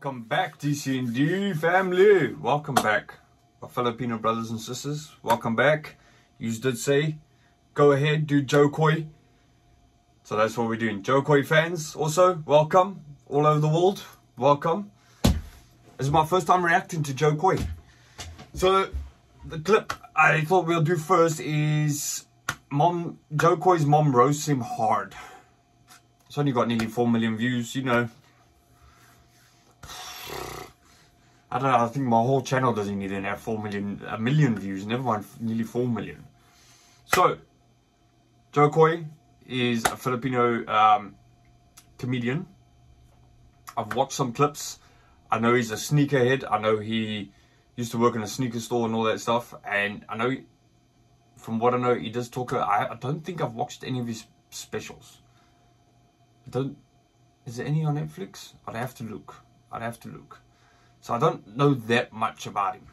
Welcome back, TCND family. Welcome back, my Filipino brothers and sisters. Welcome back. You did say, go ahead, do Joe Koi. So that's what we're doing. Joe Koi fans, also, welcome. All over the world, welcome. This is my first time reacting to Joe Koi. So, the clip I thought we'll do first is Joe Koi's mom roasts him hard. It's only got nearly 4 million views, you know. I don't know, I think my whole channel doesn't even have a million views, never mind nearly 4 million. So, Joe Koi is a Filipino comedian. I've watched some clips. I know he's a sneakerhead. I know he used to work in a sneaker store and all that stuff. And I know, from what I know, he does talk. I don't think I've watched any of his specials. Is there any on Netflix? I'd have to look. So I don't know that much about him.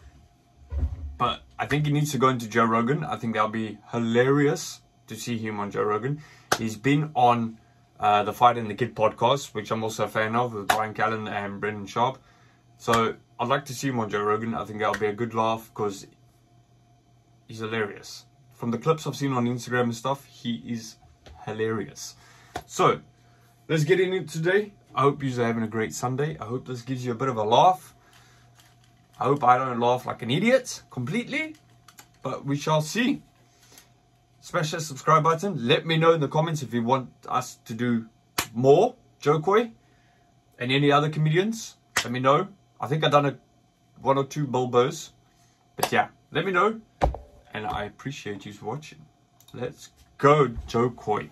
But I think he needs to go into Joe Rogan. I think that'll be hilarious to see him on Joe Rogan. He's been on the Fight and the Kid podcast, which I'm also a fan of, with Brian Callen and Brendan Sharp. So I'd like to see him on Joe Rogan. I think that'll be a good laugh because he's hilarious. From the clips I've seen on Instagram and stuff, he is hilarious. So let's get in it today. I hope you're having a great Sunday. I hope this gives you a bit of a laugh. I hope I don't laugh like an idiot completely, but we shall see. Smash that subscribe button. Let me know in the comments if you want us to do more Joe Koi and any other comedians. Let me know. I think I've done one or two Bilbos, but yeah, let me know, and I appreciate you watching. Let's go, Joe Koi.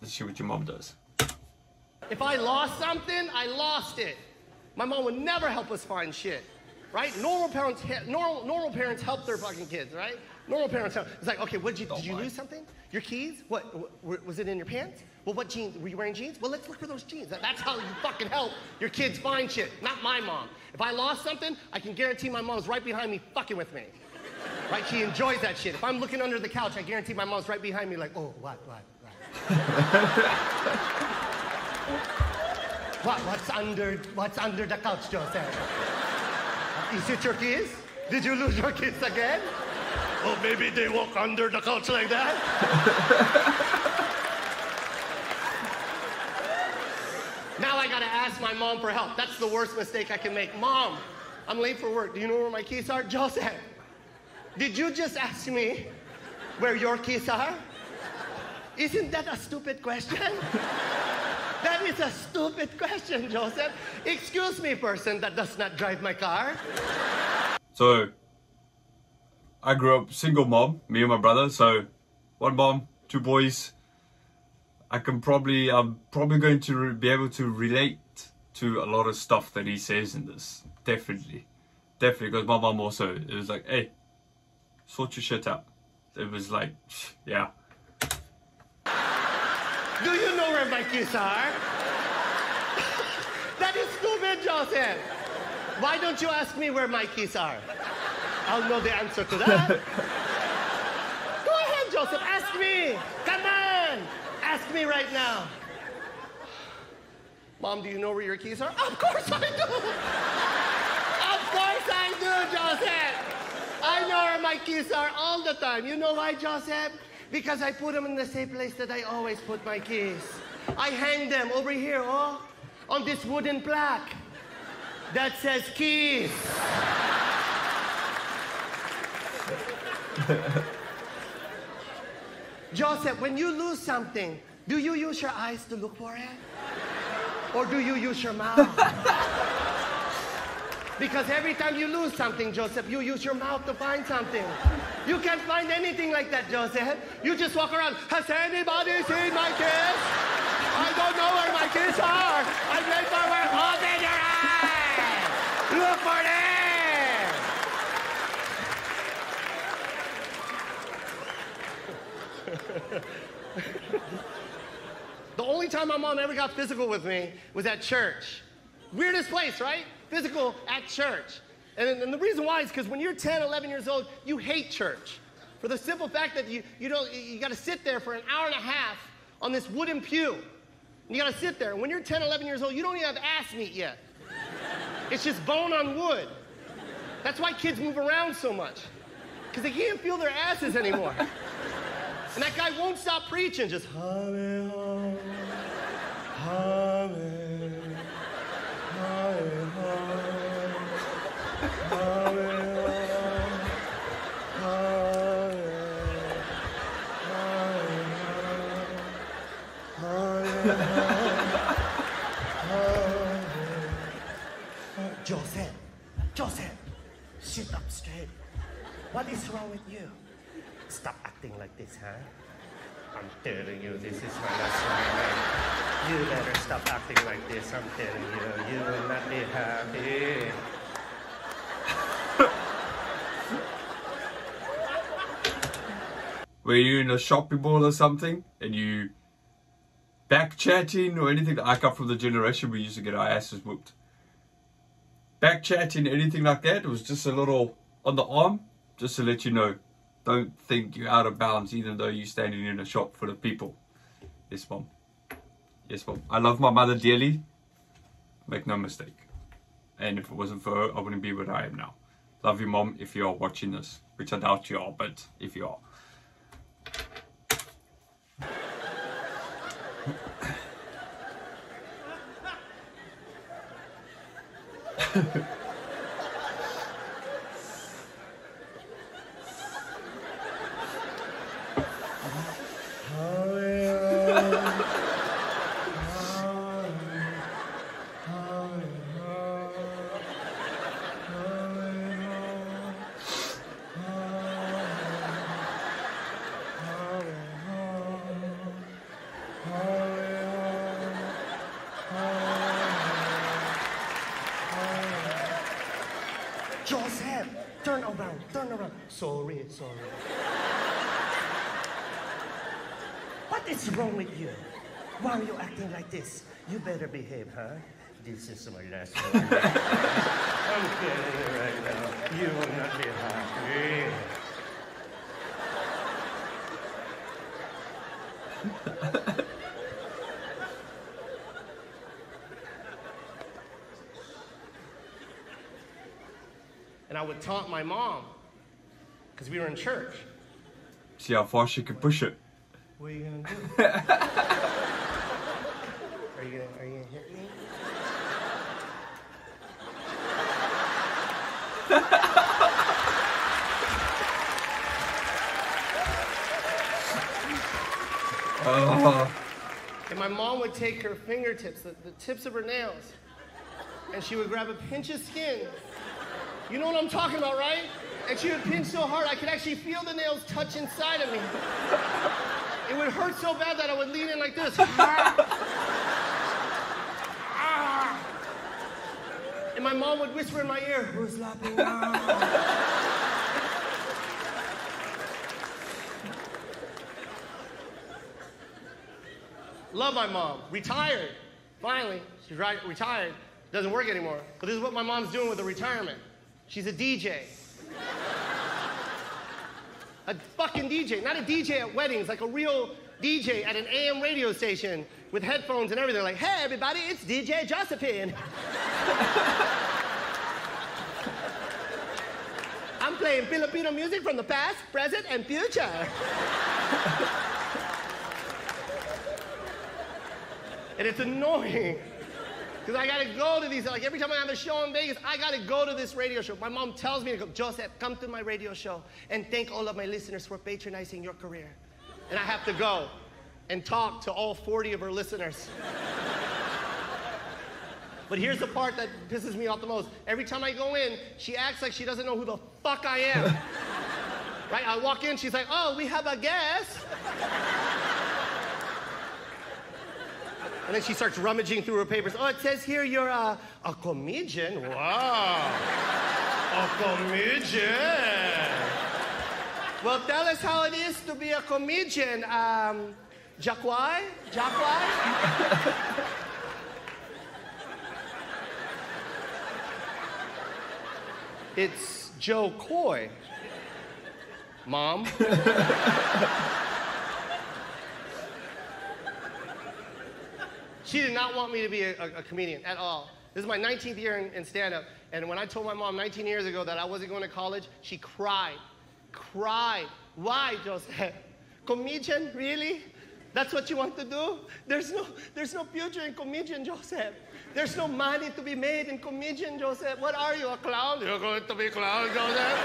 Let's see what your mom does. If I lost something, I lost it. My mom would never help us find shit, right? Normal parents help their fucking kids, right? Normal parents help. It's like, okay, did you lose something? Your keys? What was it in your pants? Well, what jeans? Were you wearing jeans? Well, let's look for those jeans. That's how you fucking help your kids find shit, not my mom. If I lost something, I can guarantee my mom's right behind me fucking with me. Right? She enjoys that shit. If I'm looking under the couch, I guarantee my mom's right behind me like, oh, what? What's under the couch, Joseph? Is it your keys? Did you lose your keys again? Oh, maybe they walk under the couch like that? Now I gotta ask my mom for help. That's the worst mistake I can make. Mom, I'm late for work. Do you know where my keys are? Joseph, did you just ask me where your keys are? Isn't that a stupid question? That is a stupid question, Joseph. Excuse me, person that does not drive my car. So, I grew up single mom, me and my brother. So, one mom, two boys. I'm probably going to be able to relate to a lot of stuff that he says in this. Definitely, because my mom also, it was like, hey, sort your shit out. It was like, yeah. Do you know where my keys are? That is stupid, Joseph. Why don't you ask me where my keys are? I'll know the answer to that. Go ahead, Joseph. Ask me. Come on. Ask me right now. Mom, do you know where your keys are? Of course I do. Of course I do, Joseph. I know where my keys are all the time. You know why, Joseph? Because I put them in the same place that I always put my keys. I hang them over here, on this wooden plaque that says keys. Joseph, when you lose something, do you use your eyes to look for it? Or do you use your mouth? Because every time you lose something, Joseph, you use your mouth to find something. You can't find anything like that, Joseph. You just walk around, has anybody seen my keys? I don't know where my keys are. I'm late for work. Open your eyes. Look for them. The only time my mom ever got physical with me was at church. Weirdest place, right? Physical at church. And the reason why is because when you're 10, 11 years old, you hate church. For the simple fact that you got to sit there for an hour and a half on this wooden pew. And you gotta sit there. And when you're 10, 11 years old, you don't even have ass meat yet. It's just bone on wood. That's why kids move around so much. Because they can't feel their asses anymore. And that guy won't stop preaching, just hallelujah, hallelujah, Joseph, sit up straight. What is wrong with you? Stop acting like this, huh? I'm telling you, this is my last night. You better stop acting like this, I'm telling you. You will not be happy. Were you in a shopping mall or something and you back chatting or anything? I come from the generation we used to get our asses whooped. Back chatting, anything like that? It was just a little on the arm, just to let you know. Don't think you're out of bounds even though you're standing in a shop full of people. Yes, Mom. Yes, Mom. I love my mother dearly. Make no mistake. And if it wasn't for her, I wouldn't be where I am now. Love you, Mom, if you are watching this. Which I doubt you are, but if you are. Joseph, turn around, turn around. Sorry. What is wrong with you? Why are you acting like this? You better behave, huh? This is my last one. I'm telling you right now, you will not be happy. And I would taunt my mom, because we were in church. See how far she can push it. What are you gonna do? Are you gonna hit me? And my mom would take her fingertips, the tips of her nails, and she would grab a pinch of skin. You know what I'm talking about, right? And she would pinch so hard I could actually feel the nails touch inside of me. It would hurt so bad that I would lean in like this. And my mom would whisper in my ear, "Who's laughing now?" Love my mom. Retired. Finally, she's retired. Doesn't work anymore. But this is what my mom's doing with the retirement. She's a DJ. A fucking DJ. Not a DJ at weddings, like a real DJ at an AM radio station with headphones and everything. Like, hey, everybody, it's DJ Josephine. I'm playing Filipino music from the past, present, and future. And it's annoying. Because I gotta go to these, like every time I have a show in Vegas, I gotta go to this radio show. My mom tells me to go, "Joseph, come to my radio show and thank all of my listeners for patronizing your career." And I have to go and talk to all 40 of her listeners. But here's the part that pisses me off the most. Every time I go in, she acts like she doesn't know who the fuck I am. Right? I walk in, she's like, "Oh, we have a guest." And then she starts rummaging through her papers. "Oh, it says here you're a comedian." Wow. A comedian. Well, tell us how it is to be a comedian. Jacquai? It's Joe Coy. Mom. She did not want me to be a comedian at all. This is my 19th year in stand-up, and when I told my mom 19 years ago that I wasn't going to college, she cried. Cried. Why, Joseph? Comedian? Really? That's what you want to do? There's no future in comedian, Joseph. There's no money to be made in comedian, Joseph. What are you, a clown? You're going to be a clown, Joseph?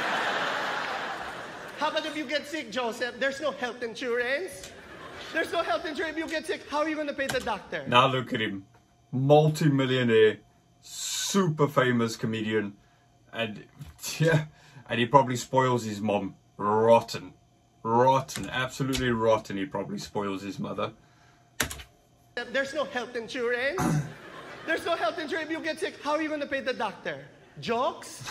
How about if you get sick, Joseph? There's no health insurance. There's no health insurance. If you get sick, how are you going to pay the doctor? Now look at him. Multi-millionaire, super famous comedian. And yeah, and he probably spoils his mom. Rotten. Rotten. Absolutely rotten. He probably spoils his mother. There's no health insurance. There's no health insurance. If you get sick, how are you going to pay the doctor? Jokes?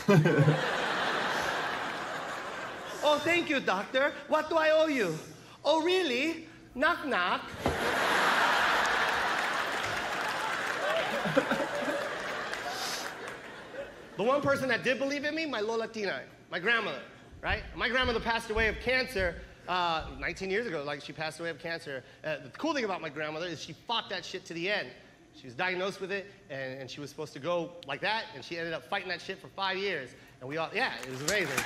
Oh, thank you, doctor. What do I owe you? Oh, really? Knock, knock. The one person that did believe in me, my Lola Tinay, my grandmother, right? My grandmother passed away of cancer 19 years ago. Like, she passed away of cancer. The cool thing about my grandmother is she fought that shit to the end. She was diagnosed with it, and she was supposed to go like that, and she ended up fighting that shit for 5 years. And we all, yeah, it was amazing.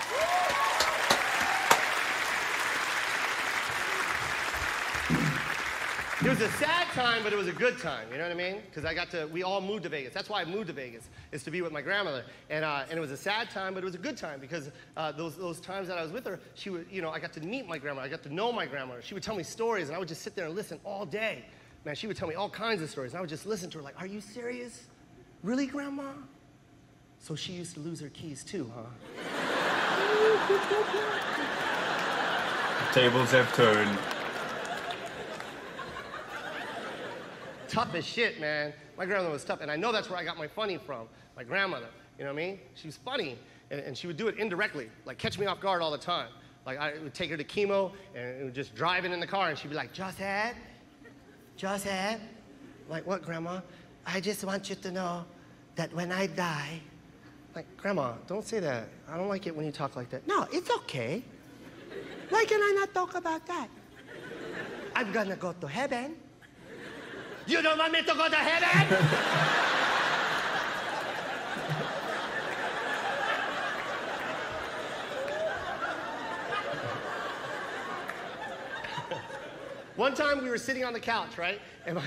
It was a sad time, but it was a good time, you know what I mean? Because we all moved to Vegas. That's why I moved to Vegas, is to be with my grandmother. And it was a sad time, but it was a good time, because those times that I was with her, she would, you know, I got to meet my grandmother. I got to know my grandmother. She would tell me stories, and I would just sit there and listen all day. Man, she would tell me all kinds of stories, and I would just listen to her like, are you serious? Really, Grandma? So she used to lose her keys too, huh? The tables have turned. Tough as shit, man. My grandmother was tough, and I know that's where I got my funny from. My grandmother, you know what I mean? She was funny, and she would do it indirectly, like catch me off guard all the time. Like, I would take her to chemo, and it would just driving in the car, and she'd be like, Joseph? Joseph? Like, what, Grandma? I just want you to know that when I die, like, Grandma, don't say that. I don't like it when you talk like that. No, it's okay. Why can I not talk about that? I'm gonna go to heaven. You don't want me to go to heaven? One time we were sitting on the couch, right? And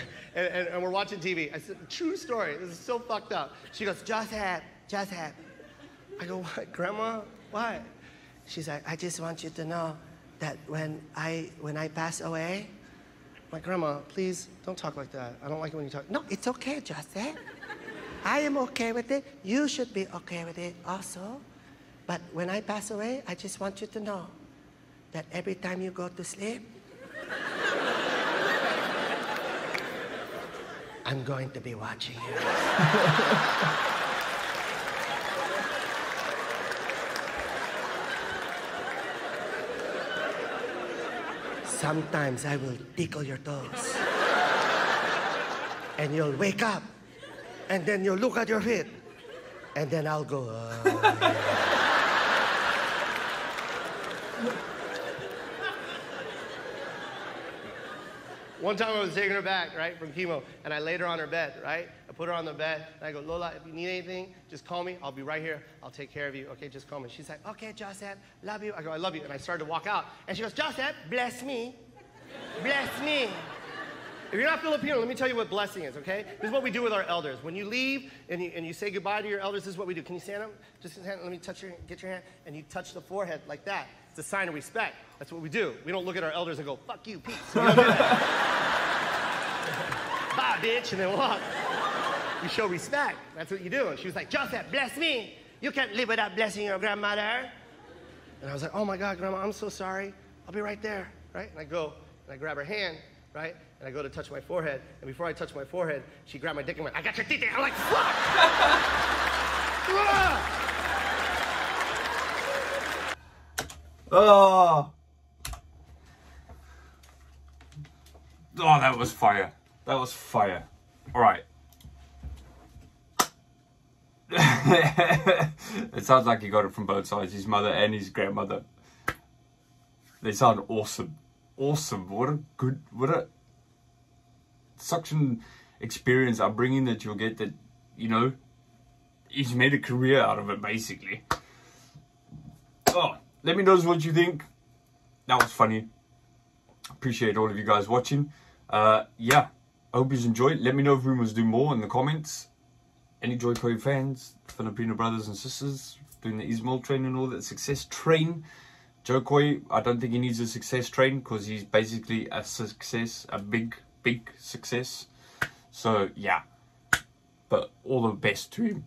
we're watching TV. I said, true story. This is so fucked up. She goes, Joseph. I go, what, Grandma? Why? She's like, I just want you to know that when I pass away, my Grandma, please don't talk like that. I don't like it when you talk. No, it's okay, Joseph. I am okay with it. You should be okay with it also. But when I pass away, I just want you to know that every time you go to sleep, I'm going to be watching you. Sometimes I will tickle your toes. And you'll wake up. And then you'll look at your feet. And then I'll go, One time I was taking her back, right, from chemo, and I laid her on her bed, right? I put her on the bed, and I go, Lola, if you need anything, just call me. I'll be right here. I'll take care of you. Okay, just call me. She's like, okay, Joseph, love you. I go, I love you. And I started to walk out. And she goes, Joseph, bless me. Bless me. If you're not Filipino, let me tell you what blessing is, okay? This is what we do with our elders. When you leave and you say goodbye to your elders, this is what we do. Can you stand up? Just stand, let me touch get your hand, and you touch the forehead like that. It's a sign of respect. That's what we do. We don't look at our elders and go, fuck you, peace. We don't do that. Bye, bitch, and then walk. You show respect. That's what you do. And she was like, Joseph, bless me. You can't live without blessing your grandmother. And I was like, oh my God, Grandma, I'm so sorry. I'll be right there, right? And I go, and I grab her hand, right? And I go to touch my forehead. And before I touch my forehead, she grabbed my dick and went, I got your teeth. I'm like, fuck! Oh, that was fire. That was fire. All right. It sounds like he got it from both sides, his mother and his grandmother. They sound awesome. Awesome. What a suction experience, upbringing that you'll get, that, you know, he's made a career out of it, basically. Oh, let me know what you think. That was funny. Appreciate all of you guys watching. Yeah, I hope you enjoyed. Let me know if we must do more in the comments. Any Joy Koi fans, Filipino brothers and sisters, doing the Ismail train and all that, success train. Joe Koi, I don't think he needs a success train, because he's basically a success, a big success. So yeah, but all the best to him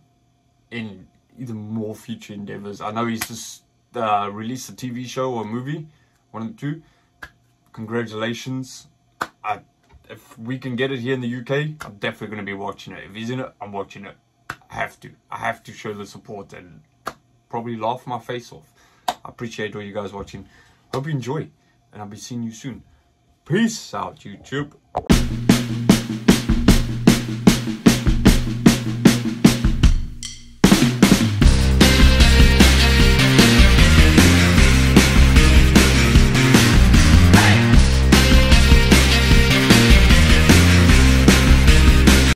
in even more future endeavors. I know he's just released a TV show or a movie, one of the two. Congratulations. If we can get it here in the UK, I'm definitely going to be watching it. If he's in it, I'm watching it. I have to show the support and probably laugh my face off. I appreciate all you guys watching. Hope you enjoy, and I'll be seeing you soon. Peace out, YouTube.